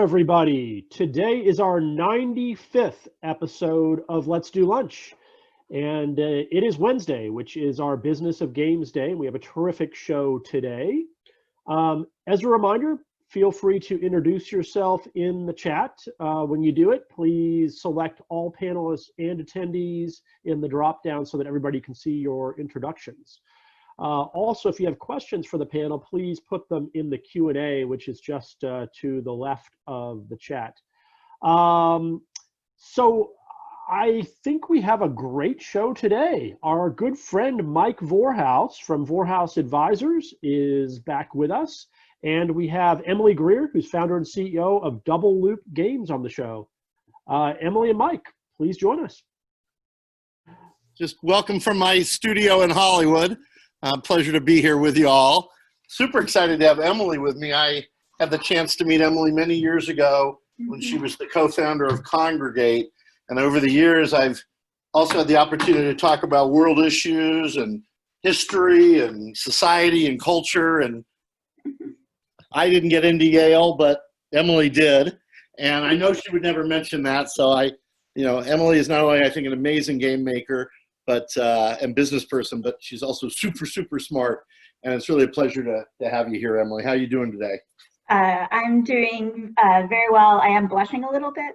everybody. Today is our 95th episode of Let's Do Lunch. And it is Wednesday, which is our Business of Games Day. We have a terrific show today. As a reminder, feel free to introduce yourself in the chat. When you do it, please select all panelists and attendees in the drop-down so that everybody can see your introductions. Also, if you have questions for the panel, please put them in the Q&A, which is just to the left of the chat. So I think we have a great show today. Our good friend Mike Vorhaus from Vorhaus Advisors is back with us. And we have Emily Greer, who's founder and CEO of Double Loop Games on the show. Emily and Mike, please join us. Just welcome from my studio in Hollywood. Pleasure to be here with you all. Super excited to have Emily with me. I had the chance to meet Emily many years ago when she was the co-founder of Congregate. And over the years, I've also had the opportunity to talk about world issues and history and society and culture. And I didn't get into Yale, but Emily did. And I know she would never mention that. So Emily is not only, I think, an amazing game maker, and business person, but she's also super, super smart. And it's really a pleasure to have you here, Emily. How are you doing today? I'm doing very well. I am blushing a little bit,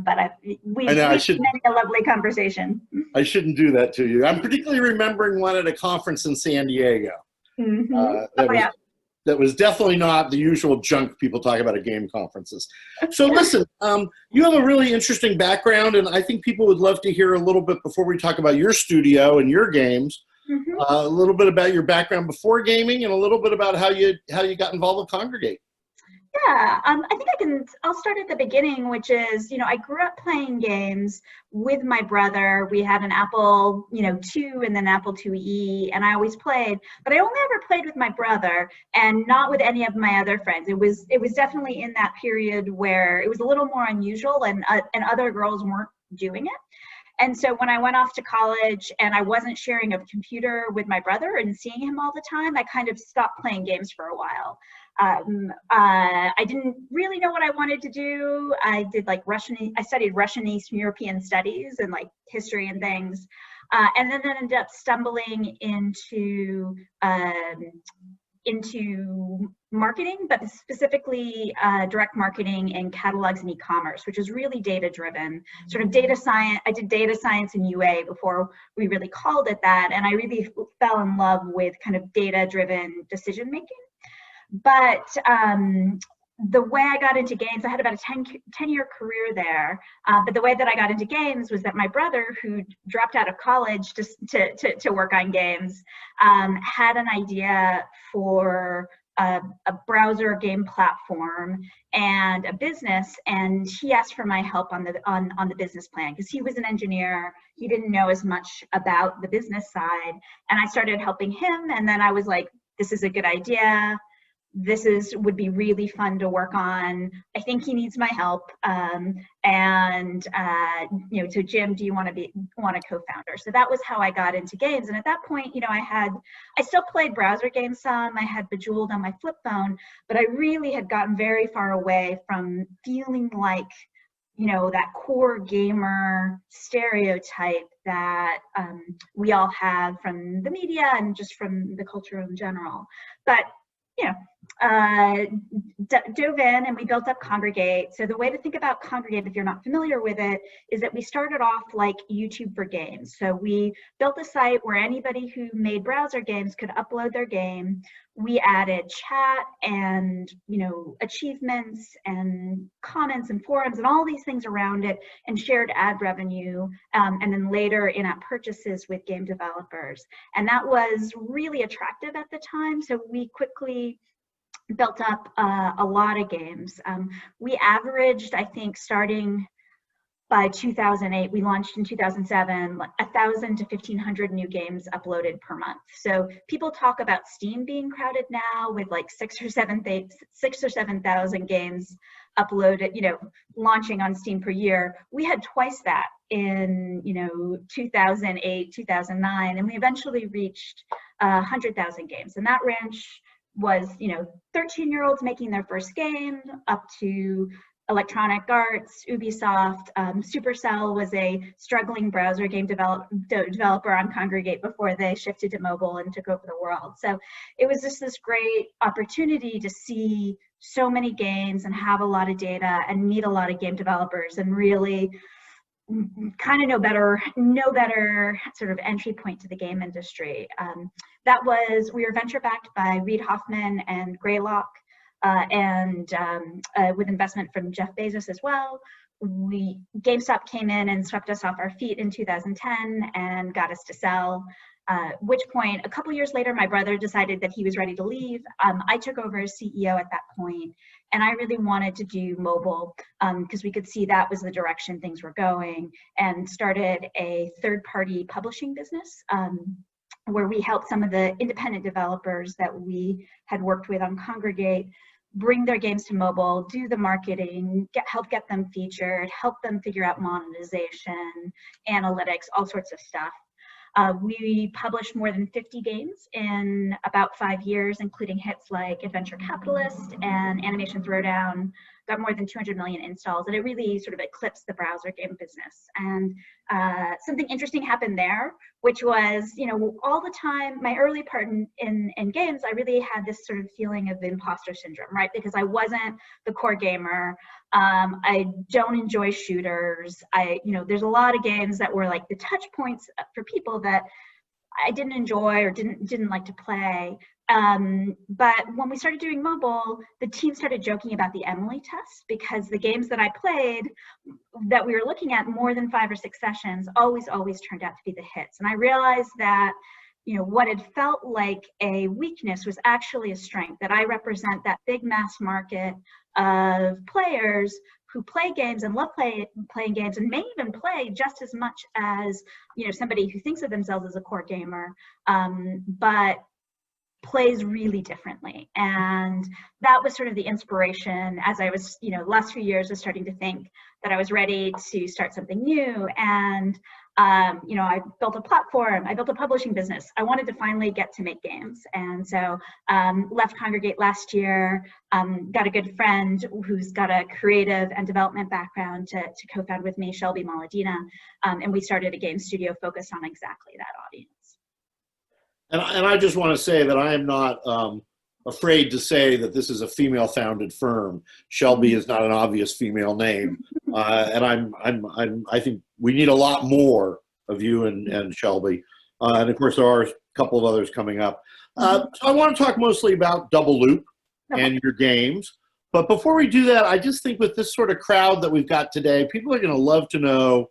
but we've had a lovely conversation. I shouldn't do that to you. I'm particularly remembering one at a conference in San Diego. That was definitely not the usual junk people talk about at game conferences. So listen, you have a really interesting background, and I think people would love to hear a little bit before we talk about your studio and your games, a little bit about your background before gaming and a little bit about how you got involved with Congregate. Yeah, I think I'll start at the beginning, which is, I grew up playing games with my brother. We had an Apple, II and then Apple IIe, and I always played, but I only ever played with my brother and not with any of my other friends. It was definitely in that period where it was a little more unusual and other girls weren't doing it. And so when I went off to college and I wasn't sharing a computer with my brother and seeing him all the time, I kind of stopped playing games for a while. I didn't really know what I wanted to do. I did I studied Russian Eastern European studies and history and things. And then ended up stumbling into marketing, but specifically direct marketing and catalogs and e-commerce, which is really data-driven, sort of data science. I did data science in UA before we really called it that, and I really fell in love with kind of data-driven decision-making. But the way I got into games, I had about a 10-year career there, but the way that I got into games was that my brother, who dropped out of college to work on games, had an idea for a browser game platform and a business, and he asked for my help on the business plan because he was an engineer. He didn't know as much about the business side, and I started helping him, and then I was like, this is a good idea. Would be really fun to work on. I think he needs my help. So Jim, do you want a co-founder? So that was how I got into games. And at that point, I still played browser games some. I had Bejeweled on my flip phone, but I really had gotten very far away from feeling like, that core gamer stereotype that we all have from the media and just from the culture in general. But dove in and we built up Congregate. So the way to think about Congregate, if you're not familiar with it, is that we started off like YouTube for games. So we built a site where anybody who made browser games could upload their game. We added chat and, achievements and comments and forums and all these things around it, and shared ad revenue, and then later in-app purchases with game developers. And that was really attractive at the time. So we quickly built up a lot of games. We averaged, I think, starting by 2008, we launched in 2007, 1,000 to 1,500 new games uploaded per month. So people talk about Steam being crowded now with 6,000 or 7,000 games uploaded, launching on Steam per year. We had twice that in 2008, 2009, and we eventually reached 100,000 games. And that range was 13-year-olds making their first game up to Electronic Arts, Ubisoft. Supercell was a struggling browser game developer on Congregate before they shifted to mobile and took over the world. So it was just this great opportunity to see so many games and have a lot of data and meet a lot of game developers and really kind of no better sort of entry point to the game industry. We were venture backed by Reid Hoffman and Greylock, and with investment from Jeff Bezos as well. GameStop came in and swept us off our feet in 2010 and got us to sell. Which point, a couple years later, my brother decided that he was ready to leave. I took over as CEO at that point, and I really wanted to do mobile because we could see that was the direction things were going, and started a third-party publishing business where we helped some of the independent developers that we had worked with on Congregate bring their games to mobile, do the marketing, help get them featured, help them figure out monetization, analytics, all sorts of stuff. We published more than 50 games in about 5 years, including hits like Adventure Capitalist and Animation Throwdown, got more than 200 million installs, and it really sort of eclipsed the browser game business. And something interesting happened there, which was, all the time, my early part in games, I really had this sort of feeling of imposter syndrome, right? Because I wasn't the core gamer. I don't enjoy shooters. There's a lot of games that were like the touch points for people that I didn't enjoy or didn't like to play. But when we started doing mobile, the team started joking about the Emily test, because the games that I played that we were looking at more than 5 or 6 sessions always turned out to be the hits. And I realized that, what had felt like a weakness was actually a strength, that I represent that big mass market of players who play games and love playing games, and may even play just as much as somebody who thinks of themselves as a core gamer, but plays really differently. And that was sort of the inspiration as I was, last few years was starting to think that I was ready to start something new. And I built a platform, I built a publishing business. I wanted to finally get to make games. And so left Congregate last year, got a good friend who's got a creative and development background to co-found with me, Shelby Maladina. And we started a game studio focused on exactly that audience. And I just want to say that I am not afraid to say that this is a female-founded firm. Shelby is not an obvious female name, and I think we need a lot more of you and Shelby. And of course, there are a couple of others coming up. So I want to talk mostly about Double Loop and your games. But before we do that, I just think with this sort of crowd that we've got today, people are going to love to know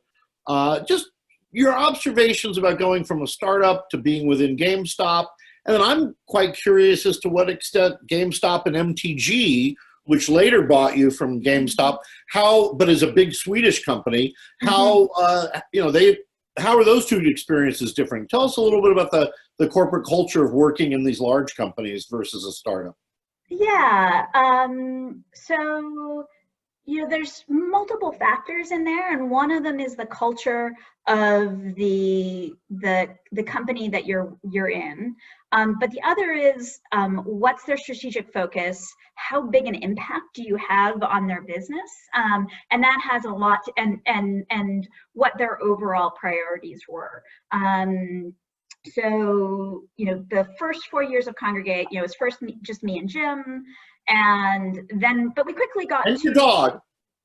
just your observations about going from a startup to being within GameStop. And then I'm quite curious as to what extent GameStop and MTG, which later bought you from GameStop, but is a big Swedish company, how are those two experiences different? Tell us a little bit about the corporate culture of working in these large companies versus a startup. Yeah. So there's multiple factors in there, and one of them is the culture of the company that you're in. But the other is what's their strategic focus? How big an impact do you have on their business? And that has a lot and what their overall priorities were. So the first 4 years of Congregate, it was first just me and Jim. But we quickly got to your dog.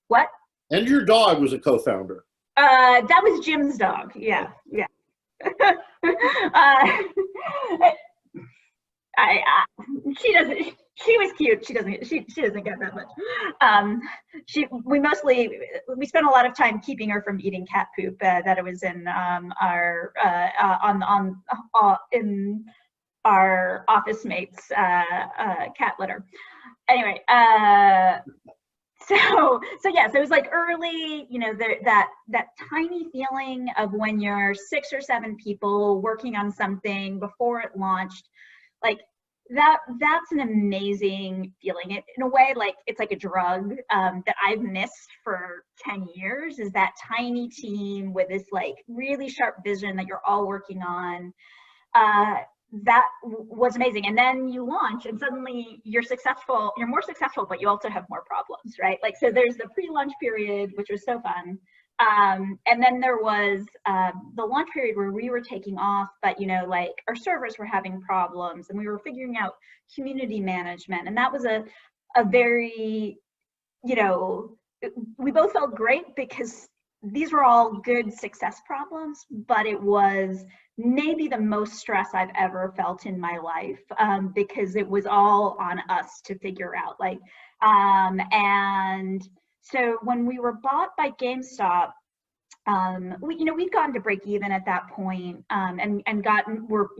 What? And your dog was a co-founder. That was Jim's dog. Yeah. She was cute. She doesn't get that much. We spent a lot of time keeping her from eating cat poop that it was in in our office mate's cat litter. Anyway, so it was like early, that tiny feeling of when you're 6 or 7 people working on something before it launched, like that's an amazing feeling. In a way, like it's like a drug that I've missed for 10 years, is that tiny team with this like really sharp vision that you're all working on. was amazing. And then you launch and suddenly you're successful, you're more successful, but you also have more problems, right? Like, so there's the pre-launch period, which was so fun. And then there was the launch period where we were taking off, but like our servers were having problems and we were figuring out community management. And that was a very, we both felt great because these were all good success problems, but it was maybe the most stress I've ever felt in my life, because it was all on us to figure out. Like, and so when we were bought by GameStop, we'd gotten to break even at that point, and were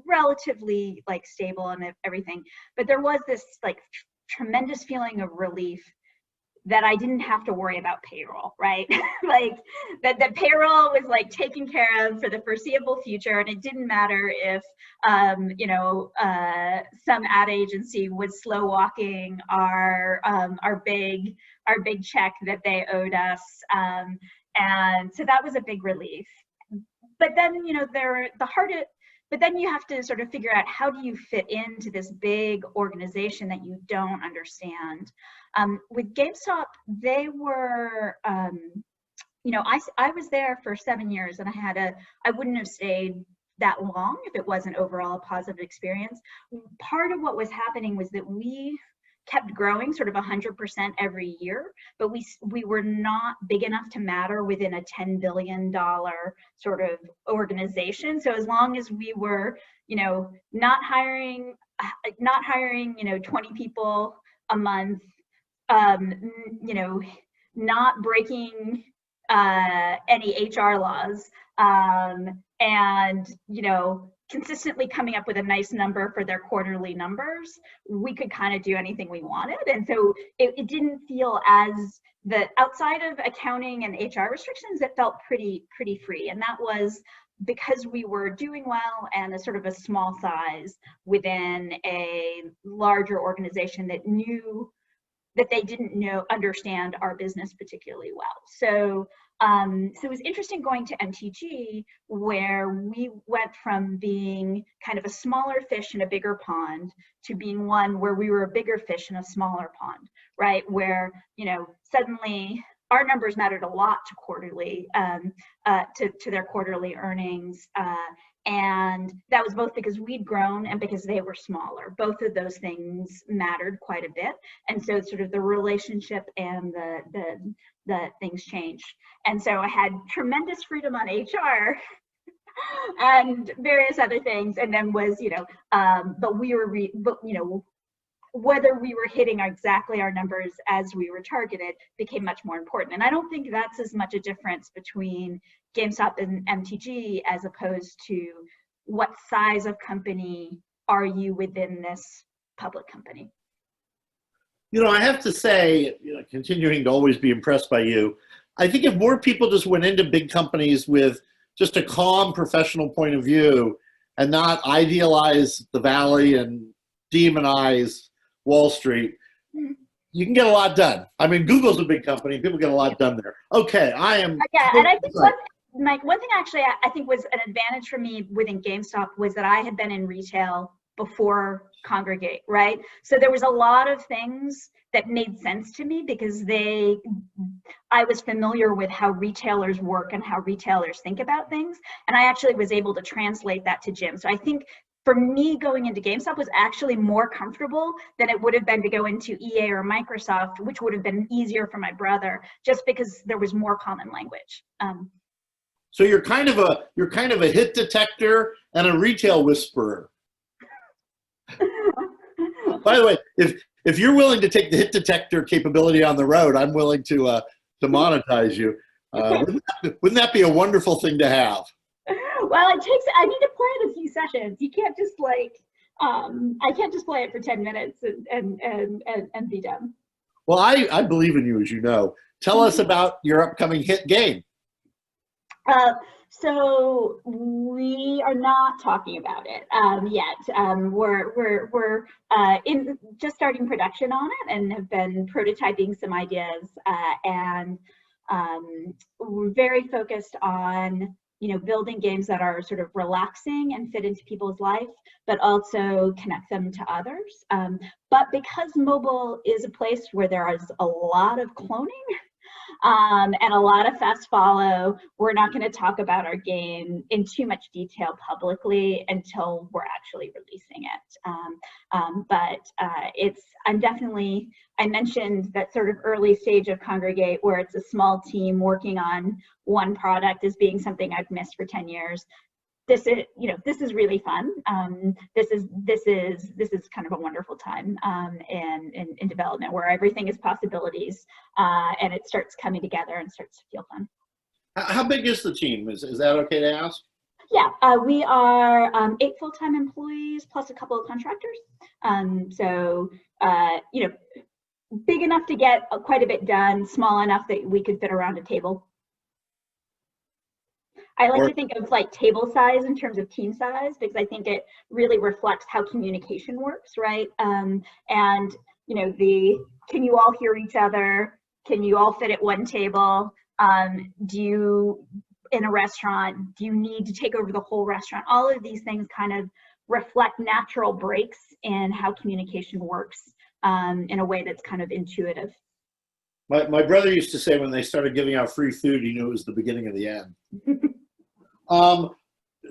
relatively like stable and everything. But there was this like tremendous feeling of relief that I didn't have to worry about payroll, right? Like that payroll was like taken care of for the foreseeable future, and it didn't matter if some ad agency was slow walking our big check that they owed us, and so that was a big relief. But then but then you have to sort of figure out, how do you fit into this big organization that you don't understand? With GameStop, they were, I was there for 7 years, and I wouldn't have stayed that long if it wasn't overall a positive experience. Part of what was happening was that we kept growing sort of 100% every year, but we were not big enough to matter within a $10 billion sort of organization. So as long as we were, not hiring, 20 people a month, not breaking any HR laws, and consistently coming up with a nice number for their quarterly numbers, we could kind of do anything we wanted. And so it didn't feel as outside of accounting and HR restrictions, it felt pretty free. And that was because we were doing well and a sort of a small size within a larger organization that knew that they didn't understand our business particularly well. So it was interesting going to MTG, where we went from being kind of a smaller fish in a bigger pond to being one where we were a bigger fish in a smaller pond, right? Where, suddenly our numbers mattered a lot to quarterly, to their quarterly earnings. And that was both because we'd grown and because they were smaller. Both of those things mattered quite a bit. And so sort of the relationship and the things changed. And so I had tremendous freedom on HR and various other things. And then was, but whether we were hitting exactly our numbers as we were targeted became much more important. And I don't think that's as much a difference between GameStop and MTG as opposed to what size of company are you within this public company. I have to say, continuing to always be impressed by you, I think if more people just went into big companies with just a calm professional point of view and not idealize the Valley and demonize Wall Street, you can get a lot done. I mean, Google's a big company. People get a lot done there. Okay, I am. Yeah, and I think one thing actually I think was an advantage for me within GameStop was that I had been in retail before Congregate, right? So there was a lot of things that made sense to me because I was familiar with how retailers work and how retailers think about things. And I actually was able to translate that to Jim. So I think for me, going into GameStop was actually more comfortable than it would have been to go into EA or Microsoft, which would have been easier for my brother, just because there was more common language. So you're kind of a hit detector and a retail whisperer. By the way, if you're willing to take the hit detector capability on the road, I'm willing to monetize you. Wouldn't that be a wonderful thing to have? Well, I need to play it a few sessions. You can't just I can't just play it for 10 minutes and be done. Well, I believe in you, as you know. Tell us about your upcoming hit game. So we are not talking about it yet. We're just starting production on it and have been prototyping some ideas, and we're very focused on building games that are sort of relaxing and fit into people's life, but also connect them to others. But because mobile is a place where there is a lot of cloning, and a lot of fast follow, we're not going to talk about our game in too much detail publicly until we're actually releasing it. I mentioned that sort of early stage of Congregate where it's a small team working on one product as being something I've missed for 10 years. This is really fun. This is kind of a wonderful time in development where everything is possibilities, and it starts coming together and starts to feel fun. How big is the team? Is that okay to ask? Yeah, we are 8 full-time employees plus a couple of contractors. Big enough to get quite a bit done, small enough that we could fit around a table. I like to think of like table size in terms of team size because I think it really reflects how communication works, right? And can you all hear each other? Can you all fit at one table? In a restaurant, do you need to take over the whole restaurant? All of these things kind of reflect natural breaks in how communication works in a way that's kind of intuitive. My brother used to say when they started giving out free food, he knew it was the beginning of the end.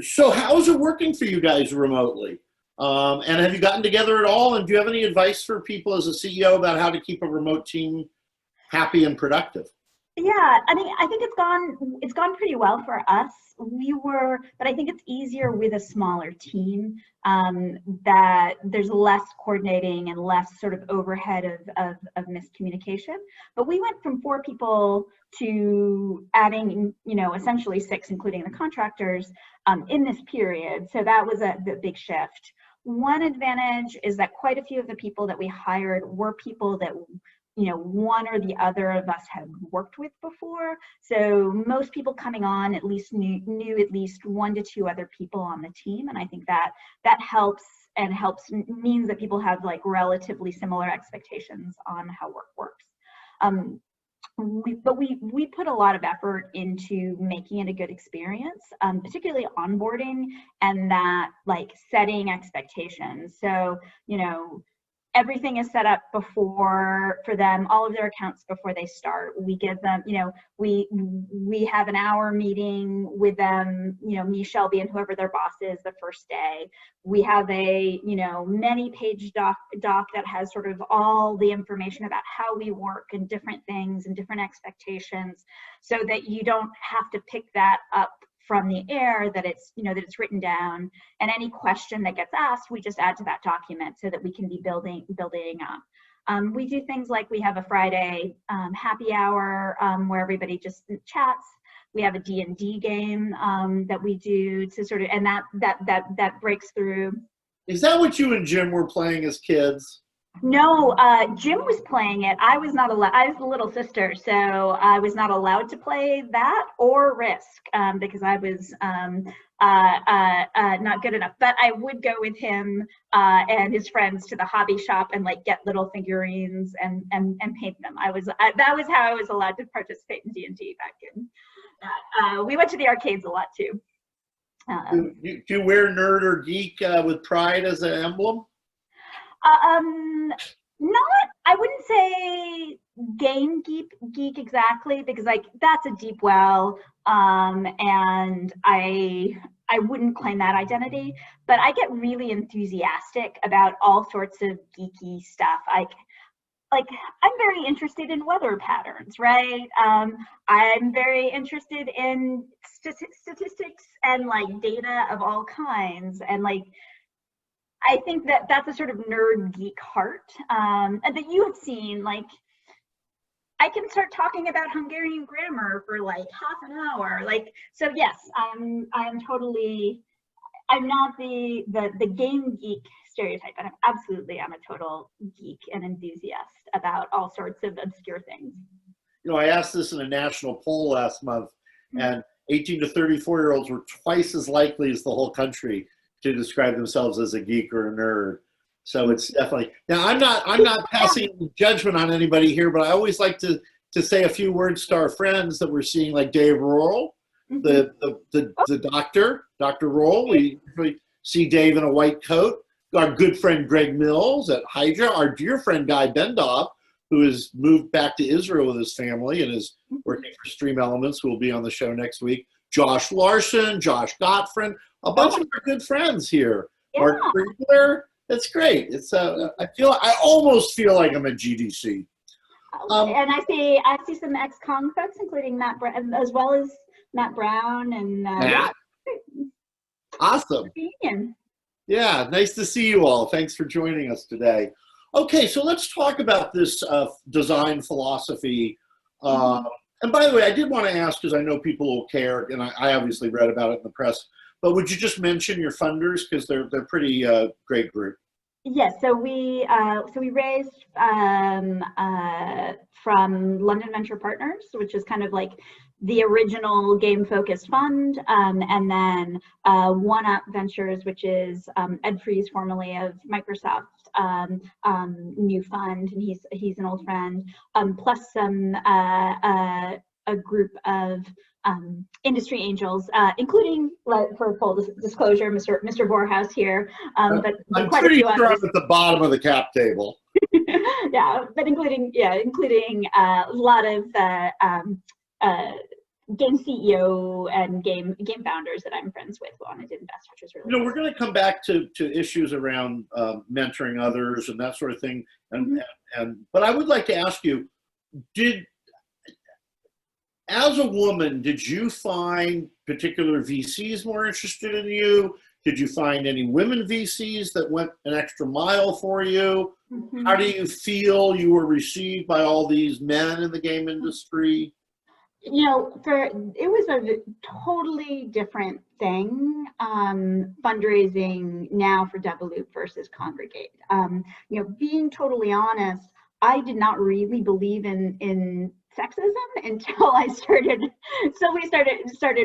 So how is it working for you guys remotely? And have you gotten together at all? And do you have any advice for people as a CEO about how to keep a remote team happy and productive? Yeah, I mean, I think it's gone pretty well for us. But I think it's easier with a smaller team, that there's less coordinating and less sort of overhead of miscommunication. But we went from 4 people to adding, essentially 6, including the contractors, in this period. So that was the big shift. One advantage is that quite a few of the people that we hired were people that one or the other of us had worked with before. So most people coming on at least knew at least 1 to 2 other people on the team. And I think that helps means that people have like relatively similar expectations on how work works. We put a lot of effort into making it a good experience, particularly onboarding and that like setting expectations. So, everything is set up for them, all of their accounts before they start. We give them, we have an hour meeting with them, me, Shelby, and whoever their boss is the first day. We have a, many page doc that has sort of all the information about how we work and different things and different expectations so that you don't have to pick that up from the air, that it's written down, and any question that gets asked, we just add to that document so that we can be building up. We do things like we have a Friday happy hour where everybody just chats. We have a D&D game that we do to sort of, and that breaks through. Is that what you and Jim were playing as kids? No, Jim was playing it. I was not allowed. I was the little sister, so I was not allowed to play that or Risk because I was not good enough. But I would go with him and his friends to the hobby shop and like get little figurines and paint them. That was how I was allowed to participate in D&D back in. We went to the arcades a lot too. Do you wear nerd or geek with pride as an emblem? I wouldn't say game geek exactly, because like that's a deep well, and I wouldn't claim that identity, but I get really enthusiastic about all sorts of geeky stuff. I'm very interested in weather patterns, right? I'm very interested in statistics and like data of all kinds, and like I think that's a sort of nerd geek heart and that you have seen. Like, I can start talking about Hungarian grammar for like half an hour. Like, so yes, I'm not the game geek stereotype, but I'm a total geek and enthusiast about all sorts of obscure things. I asked this in a national poll last month, and 18 to 34-year-olds were twice as likely as the whole country to describe themselves as a geek or a nerd. So it's definitely, now I'm not passing judgment on anybody here, but I always like to say a few words to our friends that we're seeing, like Dave Rural, the doctor, Dr. Roll. We see Dave in a white coat. Our good friend Greg Mills at Hydra. Our dear friend Guy Bendov, who has moved back to Israel with his family and is working for Stream Elements, who will be on the show next week. Josh Larson, Josh Gottfriend, a bunch of our good friends here. Yeah. Mark Greer. It's great. It's I almost feel like I'm at GDC. And I see some ex-Kong folks, including Matt Brown, as well as Matt Brown and Matt. Awesome. Yeah, nice to see you all. Thanks for joining us today. Okay, so let's talk about this design philosophy. And by the way, I did want to ask, because I know people will care, and I obviously read about it in the press, but would you just mention your funders, because they're pretty great group. Yes, so we raised from London Venture Partners, which is kind of like the original game-focused fund, and then One Up Ventures, which is Ed Freeze, formerly of Microsoft, new fund, and he's an old friend, plus some a group of industry angels, including, for full disclosure, Mr. Vorhaus here, but I'm quite pretty a few sure others. I'm at the bottom of the cap table. Yeah, but including a lot of game CEO and game founders that I'm friends with who wanted to invest, which was really. We're going to come back to issues around mentoring others and that sort of thing, but I would like to ask you, as a woman, did you find particular VCs more interested in you? Did you find any women VCs that went an extra mile for you? How do you feel you were received by all these men in the game industry? It was a totally different thing, fundraising now for Devolup versus Congregate. Being totally honest, I did not really believe in sexism until I started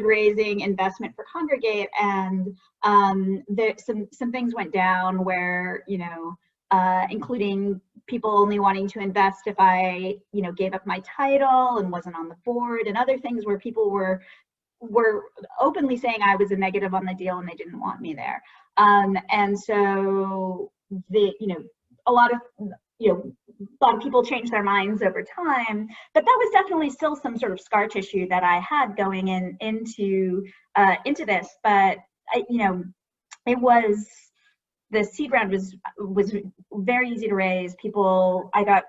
raising investment for Congregate, and some things went down where, including people only wanting to invest if I, gave up my title and wasn't on the board, and other things where people were openly saying I was a negative on the deal and they didn't want me there. And so a lot of people changed their minds over time, but that was definitely still some sort of scar tissue that I had going into this. But the seed round was very easy to raise. I got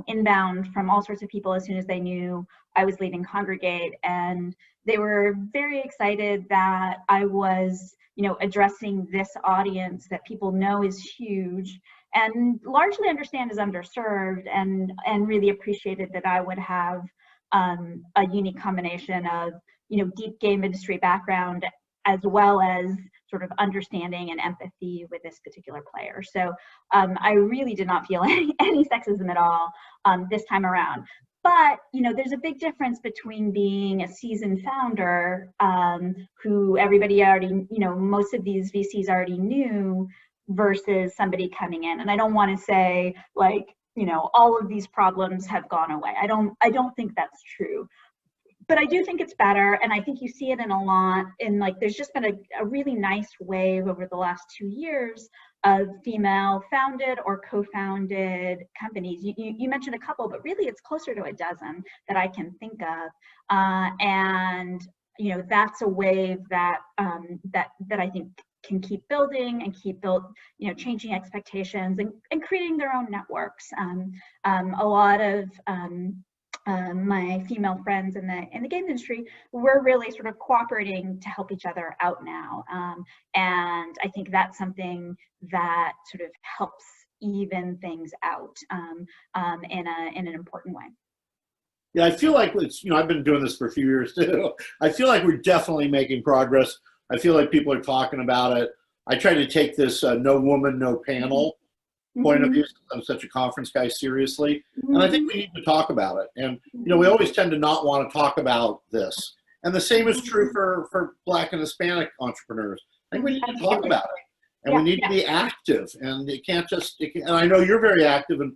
inbound from all sorts of people as soon as they knew I was leading Congregate, and they were very excited that I was addressing this audience that people know is huge and largely understand is underserved, and really appreciated that I would have a unique combination of deep game industry background as well as sort of understanding and empathy with this particular player. So I really did not feel any sexism at all this time around. But there's a big difference between being a seasoned founder who everybody already, most of these VCs already knew, versus somebody coming in. And I don't want to say all of these problems have gone away. I don't think that's true. But I do think it's better, and I think you see it in a lot. There's just been a really nice wave over the last 2 years of female-founded or co-founded companies. You mentioned a couple, but really it's closer to a dozen that I can think of, and that's a wave that I think can keep building and changing expectations and creating their own networks. A lot of my female friends in the game industry, we're really sort of cooperating to help each other out now, and I think that's something that sort of helps even things out in an important way. Yeah, I feel like it's, I've been doing this for a few years too. I feel like we're definitely making progress. I feel like people are talking about it. I try to take this no woman, no panel point of view. I'm such a conference guy, seriously. And I think we need to talk about it. And, we always tend to not want to talk about this. And the same is true for Black and Hispanic entrepreneurs. I think we need to talk about it. And we need to be active. And it can't just, and I know you're very active, and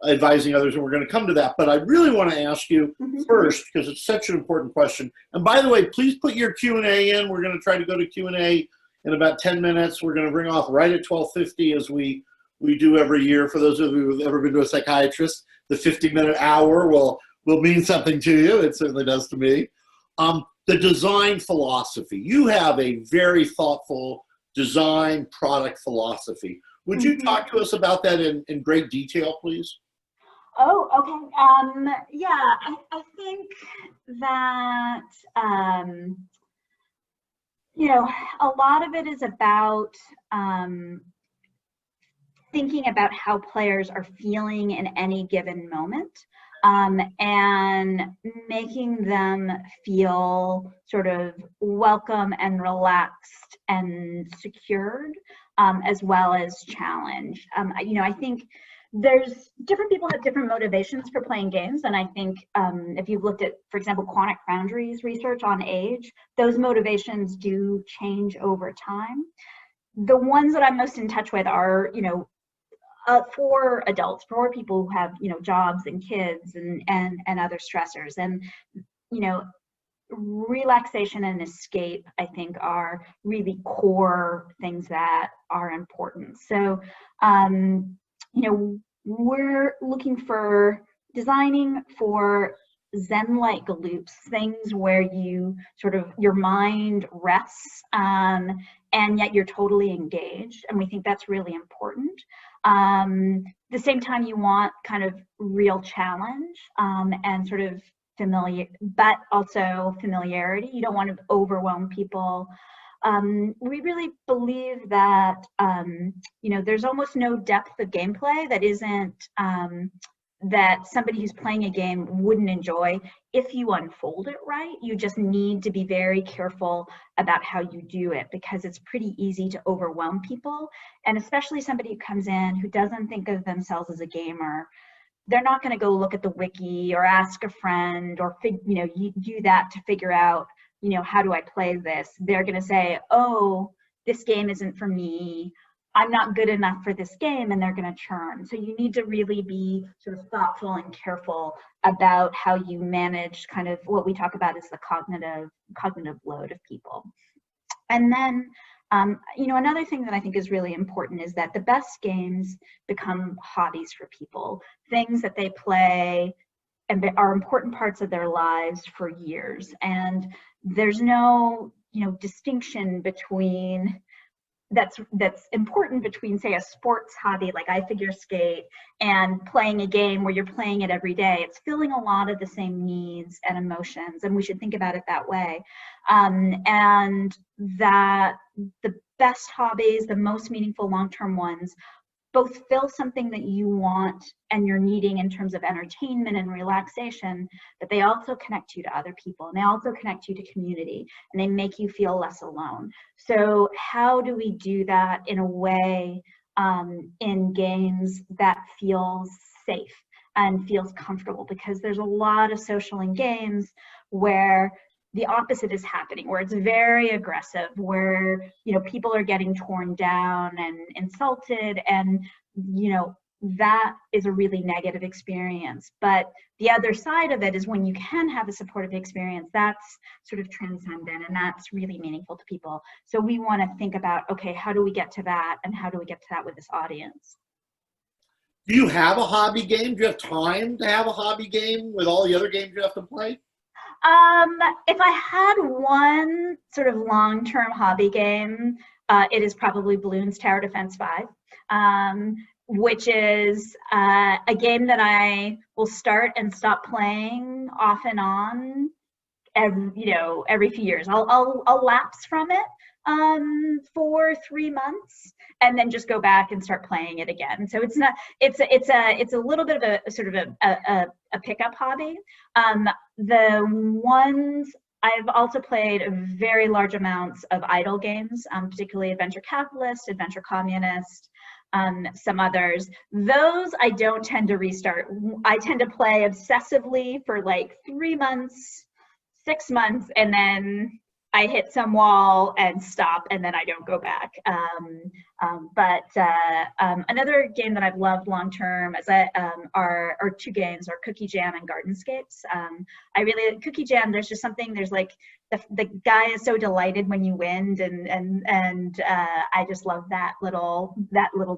advising others, and we're going to come to that. But I really want to ask you first, because it's such an important question. And by the way, please put your Q&A in. We're going to try to go to Q&A in about 10 minutes. We're going to bring off right at 12:50 as we do every year. For those of you who've ever been to a psychiatrist, the 50-minute hour will mean something to you. It certainly does to me. The design philosophy. You have a very thoughtful design product philosophy. Would you talk to us about that in great detail, please? Oh, okay. Yeah, I think that, you know, a lot of it is about thinking about how players are feeling in any given moment. And making them feel sort of welcome and relaxed and secured, as well as challenged. You know, I think there's different people have different motivations for playing games, and I think if you've looked at, for example, Quantic Foundry's research on age, those motivations do change over time. The ones that I'm most in touch with are, you know, for adults, for people who have, you know, jobs and kids and other stressors. And, you know, relaxation and escape, I think, are really core things that are important. So, you know, we're looking for designing for Zen-like loops, things where you sort of, your mind rests, and yet you're totally engaged. And we think that's really important. The same time, you want kind of real challenge, and sort of but also familiarity. You don't want to overwhelm people. We really believe that, you know, there's almost no depth of gameplay that isn't, that somebody who's playing a game wouldn't enjoy if you unfold it right. You just need to be very careful about how you do it, because it's pretty easy to overwhelm people. And especially somebody who comes in who doesn't think of themselves as a gamer, they're not going to go look at the wiki or ask a friend or you know, you do that to figure out, you know, how do I play this? They're going to say, oh, this game isn't for me. I'm not good enough for this game, and they're going to churn. So you need to really be sort of thoughtful and careful about how you manage kind of what we talk about as the cognitive load of people. And then, you know, another thing that I think is really important is that the best games become hobbies for people, things that they play and they are important parts of their lives for years. And there's no, you know, distinction between that's important between, say, a sports hobby like I figure skate and playing a game where you're playing it every day. It's filling a lot of the same needs and emotions, and we should think about it that way. And that the best hobbies, the most meaningful long-term ones, both fill something that you want and you're needing in terms of entertainment and relaxation, but they also connect you to other people, and they also connect you to community, and they make you feel less alone. So how do we do that in a way in games that feels safe and feels comfortable? Because there's a lot of social in games where the opposite is happening, where it's very aggressive, where, you know, people are getting torn down and insulted, and, you know, that is a really negative experience. But the other side of it is when you can have a supportive experience, that's sort of transcendent, and that's really meaningful to people. So we want to think about, okay, how do we get to that, and how do we get to that with this audience? Do you have a hobby game? Do you have time to have a hobby game with all the other games you have to play? If I had one sort of long-term hobby game, it is probably Bloons Tower Defense 5, which is a game that I will start and stop playing off and on every few years. I'll lapse from it for 3 months and then just go back and start playing it again. So it's not, it's a little bit of a sort of a pickup hobby. The ones I've also played very large amounts of idle games, particularly Adventure Capitalist, Adventure Communist, some others. Those I don't tend to restart. I tend to play obsessively for like 3 months, 6 months, and then I hit some wall and stop, and then I don't go back. Another game that I've loved long term are two games, are Cookie Jam and Gardenscapes. I really Cookie Jam. There's just something. There's like the guy is so delighted when you win, and I just love that little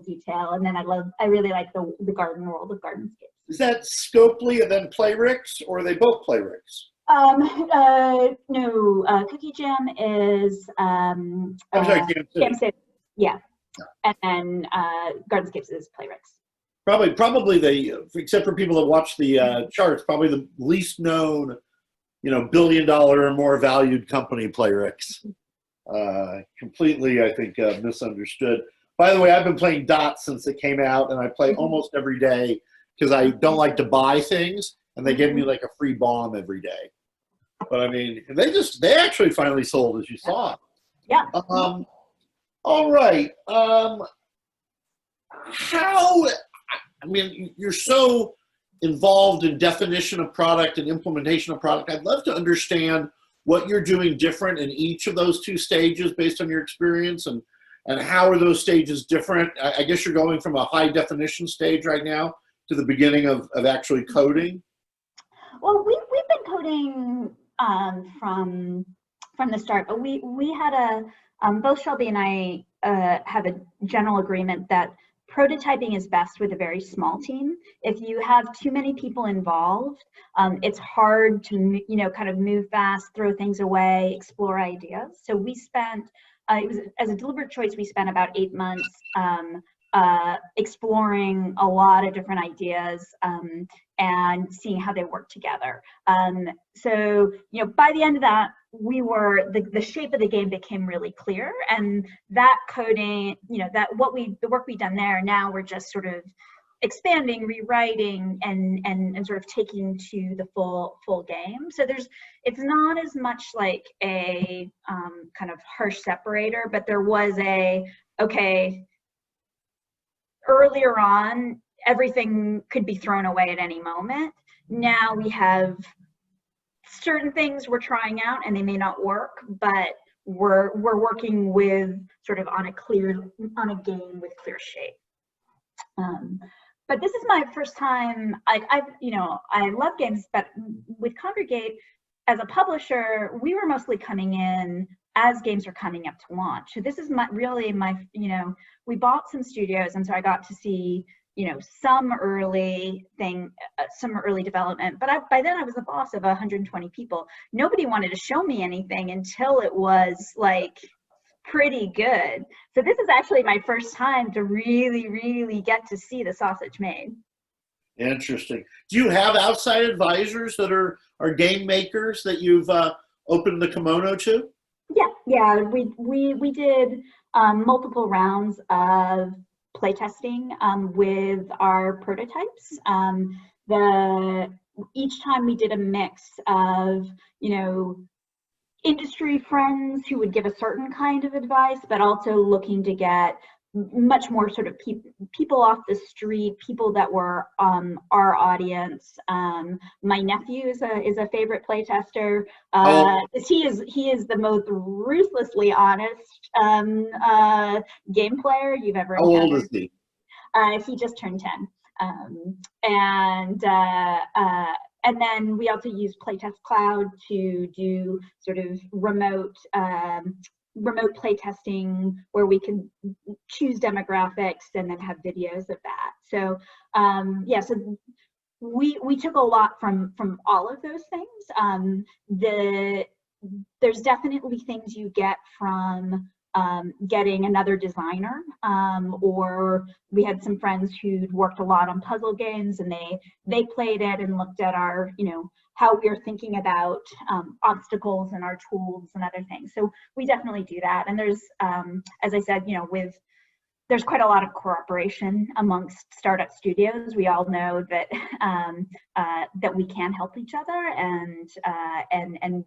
detail. And then I really like the garden world of Gardenscapes. Is that Scopely and then Playrix, or are they both Playrix? No, Cookie Jam is I'm sorry, Jamscape, yeah, and then Gardenscapes is Playrix. Probably the, except for people that watch the charts, probably the least known, $1 billion or more valued company, Playrix. Completely, I think, misunderstood. By the way, I've been playing Dots since it came out, and I play almost every day because I don't like to buy things, and they give me like a free bomb every day. But I mean, they actually finally sold, as you saw. Yeah. All right. You're so involved in definition of product and implementation of product. I'd love to understand what you're doing different in each of those two stages based on your experience, and how are those stages different? I guess you're going from a high definition stage right now to the beginning of actually coding. Well, we've been coding from the start, but we had both Shelby and I have a general agreement that prototyping is best with a very small team. If you have too many people involved, it's hard to kind of move fast, throw things away, explore ideas. So we spent it was, as a deliberate choice, we spent about 8 months exploring a lot of different ideas and seeing how they work together. So by the end of that, the shape of the game became really clear, and that coding, the work we've done there, now we're just sort of expanding, rewriting, and sort of taking to the full game. So it's not as much like a kind of harsh separator, but there was okay, earlier on, everything could be thrown away at any moment. Now we have certain things we're trying out, and they may not work, but we're working with sort of on a game with clear shape. But this is my first time. I love games, but with Congregate as a publisher, we were mostly coming in as games are coming up to launch. So this is we bought some studios, and so I got to see some early development. But by then I was the boss of 120 people. Nobody wanted to show me anything until it was like pretty good. So this is actually my first time to really get to see the sausage made. Interesting. Do you have outside advisors that are game makers that you've opened the kimono to? Yeah. We did multiple rounds of playtesting with our prototypes. Each time we did a mix of industry friends who would give a certain kind of advice, but also looking to get much more sort of people off the street, people that were our audience. My nephew is a favorite playtester. He is the most ruthlessly honest game player you've ever encountered. How old is he? He just turned 10. And then we also use Playtest Cloud to do sort of remote playtesting, where we can choose demographics and then have videos of that. So so we took a lot from all of those things. There's definitely things you get from getting another designer, or we had some friends who'd worked a lot on puzzle games, and they played it and looked at our how we are thinking about obstacles and our tools and other things. So we definitely do that. And there's as I said, there's quite a lot of cooperation amongst startup studios. We all know that that we can help each other, and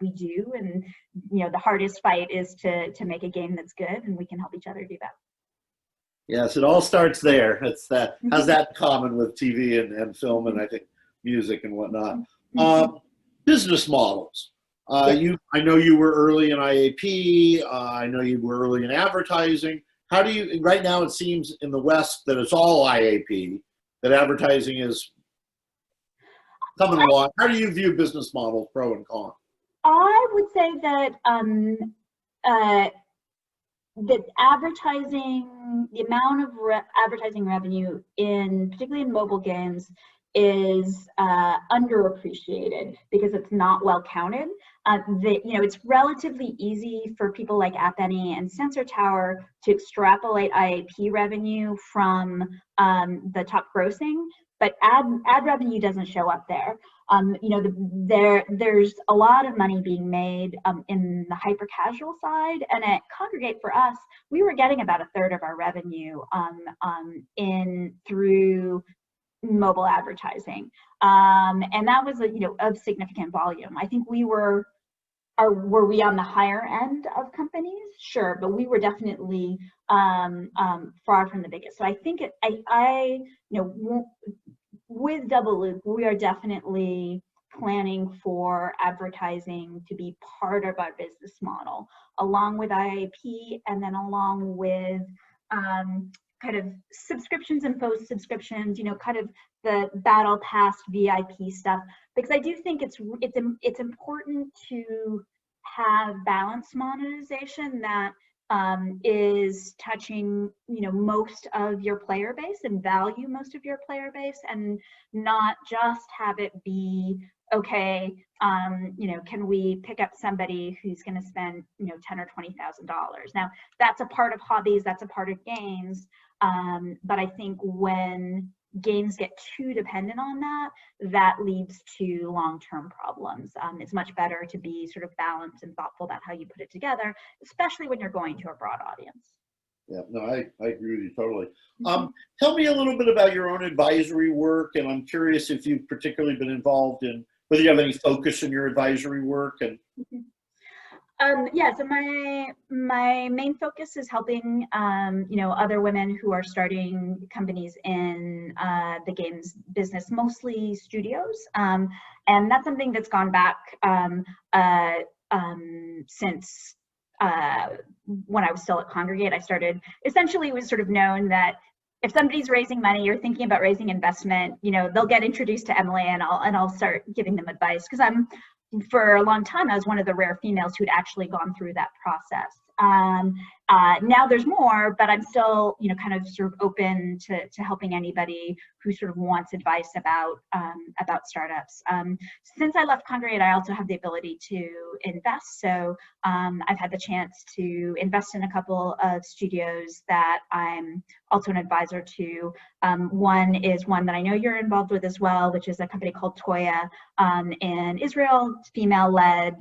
we do. And the hardest fight is to make a game that's good, and we can help each other do that. Yes, it all starts there. It's that has that in common with TV and film, and I think music and whatnot. Business models. I know you were early in IAP. I know you were early in advertising. How do you, right now it seems in the West that it's all IAP, that advertising is coming along. How do you view business models, pro and con? I would say that that advertising, the amount of advertising revenue in, particularly in mobile games, is underappreciated because it's not well counted. It's relatively easy for people like App Annie and Sensor Tower to extrapolate IAP revenue from the top grossing, but ad revenue doesn't show up there. There's a lot of money being made in the hyper casual side, and at Congregate for us, we were getting about a third of our revenue in through mobile advertising, and that was of significant volume. I think were we on the higher end of companies? Sure, but we were definitely far from the biggest. So I think with Double Loop, we are definitely planning for advertising to be part of our business model, along with IAP, and then along with kind of subscriptions and post subscriptions, kind of the battle pass VIP stuff, because I do think it's important to have balanced monetization that is touching most of your player base and value most of your player base, and not just have it be okay, can we pick up somebody who's going to spend $10,000 or $20,000? Now that's a part of hobbies, that's a part of games, but I think when games get too dependent on that leads to long-term problems. It's much better to be sort of balanced and thoughtful about how you put it together, especially when you're going to a broad audience. Yeah, no, I agree with you totally. Tell me a little bit about your own advisory work, and I'm curious if you've particularly been involved in, whether you have any focus in your advisory work. And yeah, so my main focus is helping other women who are starting companies in the games business, mostly studios, and that's something that's gone back since when I was still at Congregate. I started, essentially it was sort of known that if somebody's raising money or thinking about raising investment, they'll get introduced to Emily, and I'll start giving them advice, because for a long time, I was one of the rare females who'd actually gone through that process. Now there's more, but I'm still, kind of sort of open to helping anybody who sort of wants advice about startups. Since I left Congregate, I also have the ability to invest. So I've had the chance to invest in a couple of studios that I'm also an advisor to. One is one that I know you're involved with as well, which is a company called Toya in Israel, female-led,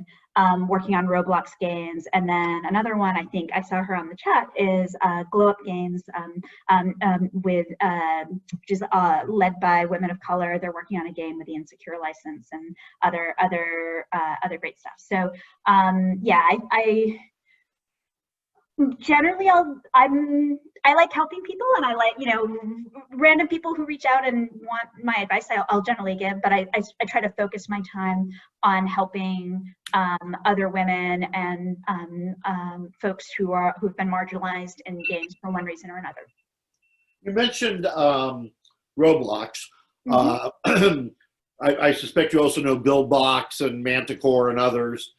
working on Roblox games. And then another one, I think I saw her on the chat, is Glow Up Games, which is led by women of color. They're working on a game with the Insecure license and other great stuff. So yeah, I generally I like helping people, and I like random people who reach out and want my advice. I'll generally give, but I try to focus my time on helping other women and folks who've been marginalized in games for one reason or another. you mentioned Roblox. I suspect you also know Buildbox and Manticore and others.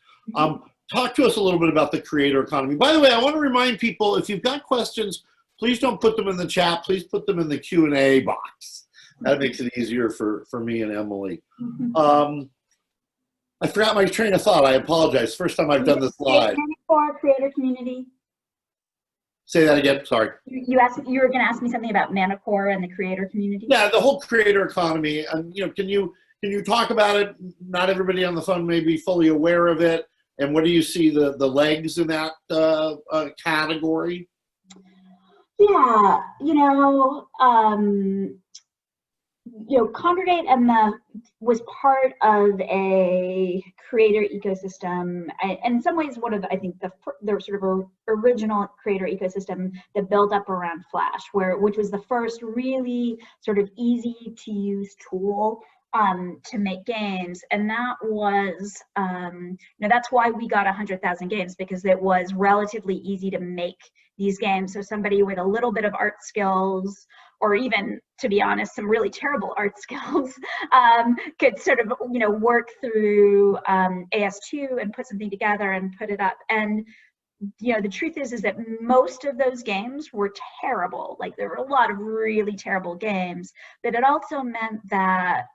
Talk to us a little bit about the creator economy. By the way, I want to remind people, if you've got questions, please don't put them in the chat. Please put them in the Q&A box. That makes it easier for me and Emily. I forgot my train of thought. I apologize. First time I've done this live. Manticore creator community. Say that again. Sorry. You were going to ask me something about Manticore and the creator community. Yeah, the whole creator economy. And can you talk about it? Not everybody on the phone may be fully aware of it. And what do you see the legs in that category? Yeah, Congregate was part of a creator ecosystem, and in some ways one of I think the sort of original creator ecosystem that built up around Flash, which was the first really sort of easy to use tool to make games, and that was that's why we got 100,000 games, because it was relatively easy to make these games. So somebody with a little bit of art skills, or even, to be honest, some really terrible art skills, could sort of work through AS2 and put something together and put it up. And the truth is that most of those games were terrible. Like, there were a lot of really terrible games, but it also meant that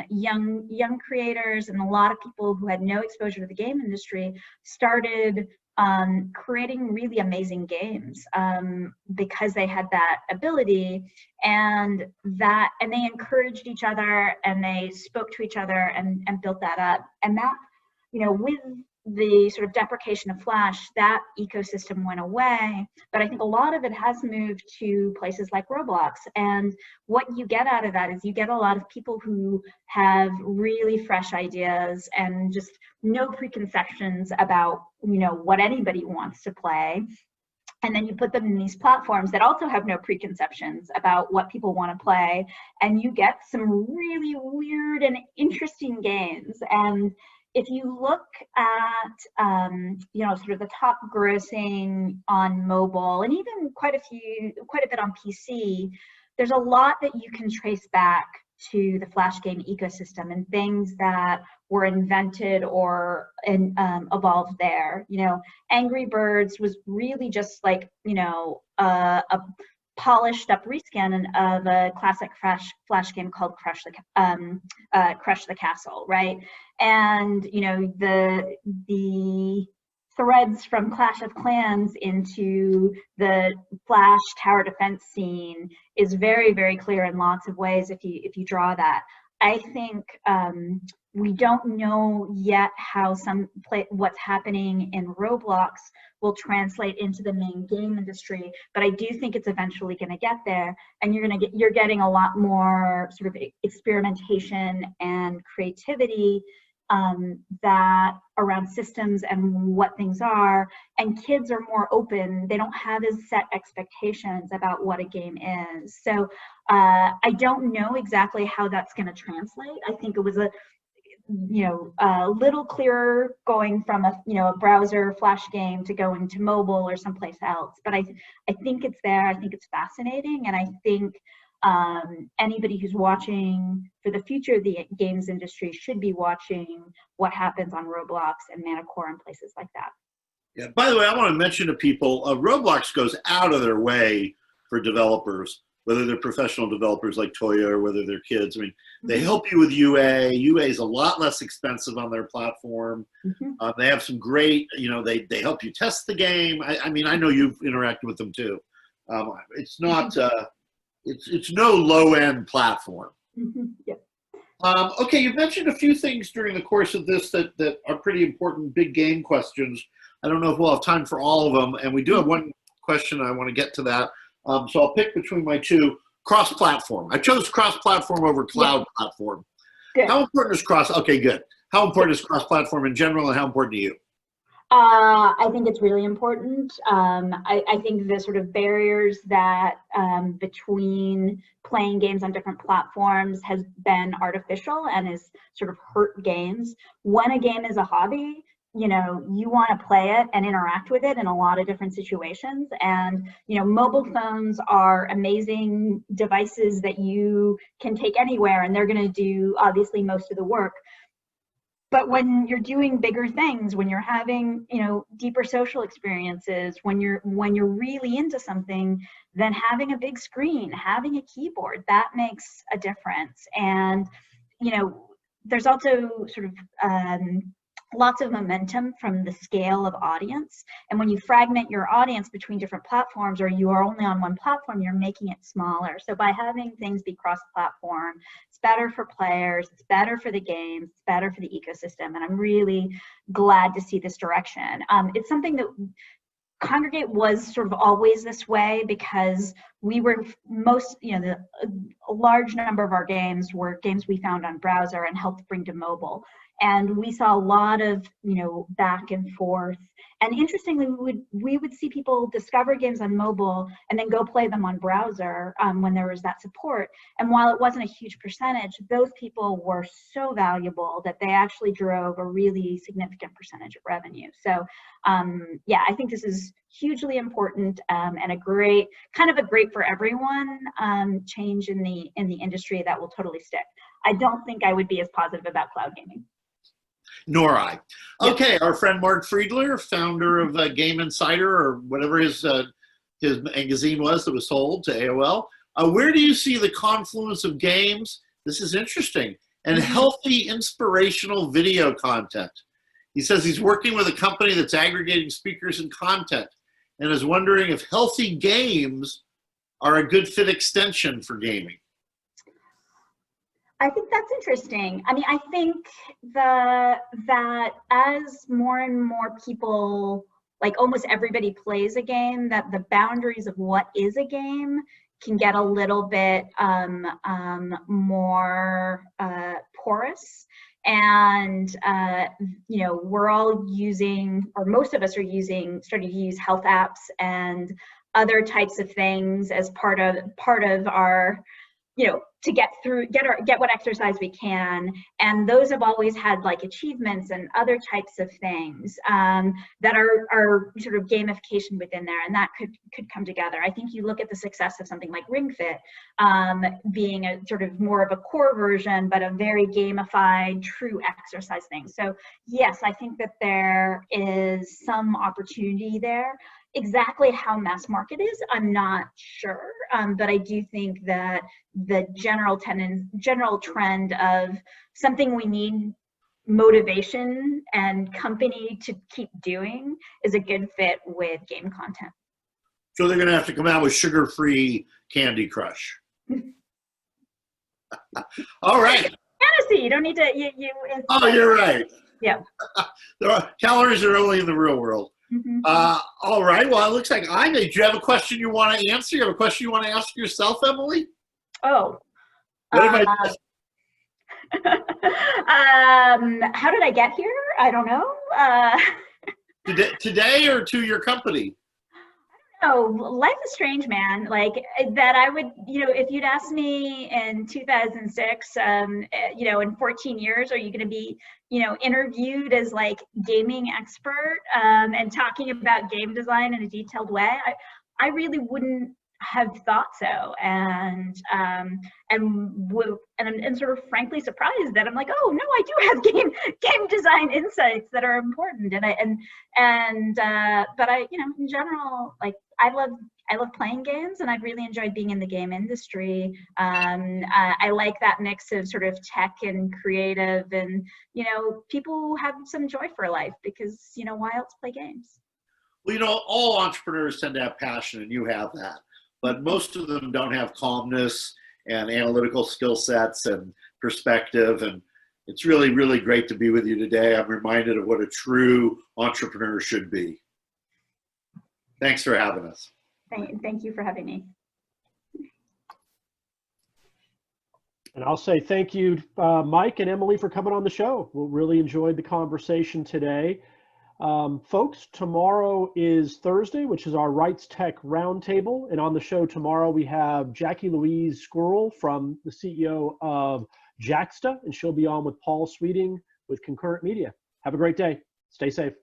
young creators and a lot of people who had no exposure to the game industry started creating really amazing games because they had that ability, and they encouraged each other, and they spoke to each other, and built that up. And that, with the sort of deprecation of Flash, that ecosystem went away, but I think a lot of it has moved to places like Roblox. And what you get out of that is you get a lot of people who have really fresh ideas and just no preconceptions about what anybody wants to play. And then you put them in these platforms that also have no preconceptions about what people want to play, and you get some really weird and interesting games. And if you look at, sort of the top grossing on mobile, and even quite a bit on PC, there's a lot that you can trace back to the Flash game ecosystem and things that were invented or evolved there. Angry Birds was really just like, a polished up reskin of a classic Flash game called Crush the Castle, right? And the threads from Clash of Clans into the Flash tower defense scene is very, very clear in lots of ways if you draw that. I think we don't know yet how what's happening in Roblox will translate into the main game industry, but I do think it's eventually going to get there, and you're getting a lot more sort of experimentation and creativity that around systems and what things are, and kids are more open. They don't have as set expectations about what a game is. So I don't know exactly how that's going to translate. I think it was a little clearer going from a browser Flash game to going to mobile or someplace else. But I think it's there. I think it's fascinating, and I think anybody who's watching for the future of the games industry should be watching what happens on Roblox and Manicore and places like that. Yeah. By the way, I want to mention to people, Roblox goes out of their way for developers, whether they're professional developers like Toya or whether they're kids. I mean, they help you with UA. UA is a lot less expensive on their platform. They have some great, they help you test the game. I mean, I know you've interacted with them too. It's not, it's no low-end platform. Yep. Okay, you've mentioned a few things during the course of this that are pretty important big game questions. I don't know if we'll have time for all of them, and we do have one question. I want to get to that. So I'll pick between my two. Cross-platform. I chose cross-platform over cloud platform. Good. How important is okay, good. How important is cross-platform in general, and how important to you? I think it's really important. I think the sort of barriers that between playing games on different platforms has been artificial and has sort of hurt games. When a game is a hobby, you want to play it and interact with it in a lot of different situations. And, mobile phones are amazing devices that you can take anywhere, and they're going to do obviously most of the work. But when you're doing bigger things, when you're having, deeper social experiences, when you're really into something, then having a big screen, having a keyboard, that makes a difference. And, there's also sort of lots of momentum from the scale of audience. And when you fragment your audience between different platforms, or you are only on one platform, you're making it smaller. So by having things be cross-platform, it's better for players, it's better for the games, it's better for the ecosystem. And I'm really glad to see this direction. It's something that Kongregate was sort of always this way, because we were a large number of our games were games we found on browser and helped bring to mobile. And we saw a lot of, back and forth. And interestingly, we would see people discover games on mobile and then go play them on browser when there was that support. And while it wasn't a huge percentage, those people were so valuable that they actually drove a really significant percentage of revenue. So yeah, I think this is hugely important and a great for everyone change in the industry that will totally stick. I don't think I would be as positive about cloud gaming. Nor I. Okay, our friend Mark Friedler, founder of Game Insider, or whatever his magazine was that was sold to AOL. Where do you see the confluence of games? This is interesting. And healthy, inspirational video content. He says he's working with a company that's aggregating speakers and content and is wondering if healthy games are a good fit extension for gaming. I think that's interesting. I mean, I think that as more and more people, like almost everybody plays a game, that the boundaries of what is a game can get a little bit more porous. And, we're all using, or most of us are starting to use health apps and other types of things as part of our, to get what exercise we can. And those have always had like achievements and other types of things that are sort of gamification within there, and that could come together. I think you look at the success of something like Ring Fit being a sort of more of a core version, but a very gamified, true exercise thing. So yes, I think that there is some opportunity there. Exactly how mass market is, I'm not sure, but I do think that the general trend of something we need motivation and company to keep doing is a good fit with game content. So they're going to have to come out with sugar-free Candy Crush. All right. Fantasy, you don't need to. You're right. Yeah. Calories are only in the real world. Mm-hmm. All right. Well, it looks like do you have a question you want to answer? You have a question you want to ask yourself, Emily? Oh. What have I how did I get here? I don't know. Today or to your company? Oh, life is strange, man. Like that I would, if you'd asked me in 2006, in 14 years, are you going to be, interviewed as like gaming expert and talking about game design in a detailed way? I really wouldn't have thought so. And I'm sort of frankly surprised that I'm like, oh no, I do have game design insights that are important. But I, in general, like I love playing games, and I've really enjoyed being in the game industry. I like that mix of sort of tech and creative, and people who have some joy for life, because why else play games? Well, all entrepreneurs tend to have passion, and you have that. But most of them don't have calmness and analytical skill sets and perspective. And it's really, really great to be with you today. I'm reminded of what a true entrepreneur should be. Thanks for having us. Thank you for having me. And I'll say thank you, Mike and Emily, for coming on the show. We really enjoyed the conversation today. Folks, tomorrow is Thursday, which is our Rights Tech Roundtable. And on the show tomorrow, we have Jackie Louise Squirrel, from the CEO of Jaxta, and she'll be on with Paul Sweeting with Concurrent Media. Have a great day. Stay safe.